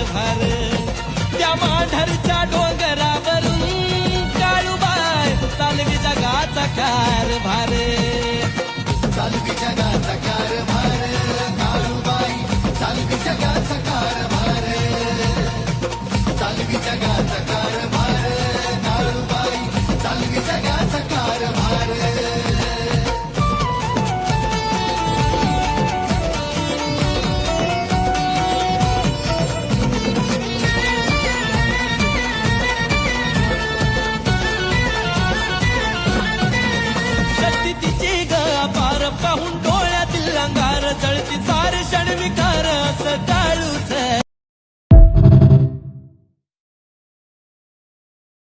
कारभार त्या मांढरच्या डोंगरावरून काळूबाई चालवी जगाचा कारभार चालवी जगाचा कारभार काळूबाई चालवी जगाचा कारभार चालवी जगाचा कारभार काळूबाई चालवी जगाचा कारभार शक्ती तिची ग पार पाहून डोळ्यातील अंगार जळती सार क्षण विकार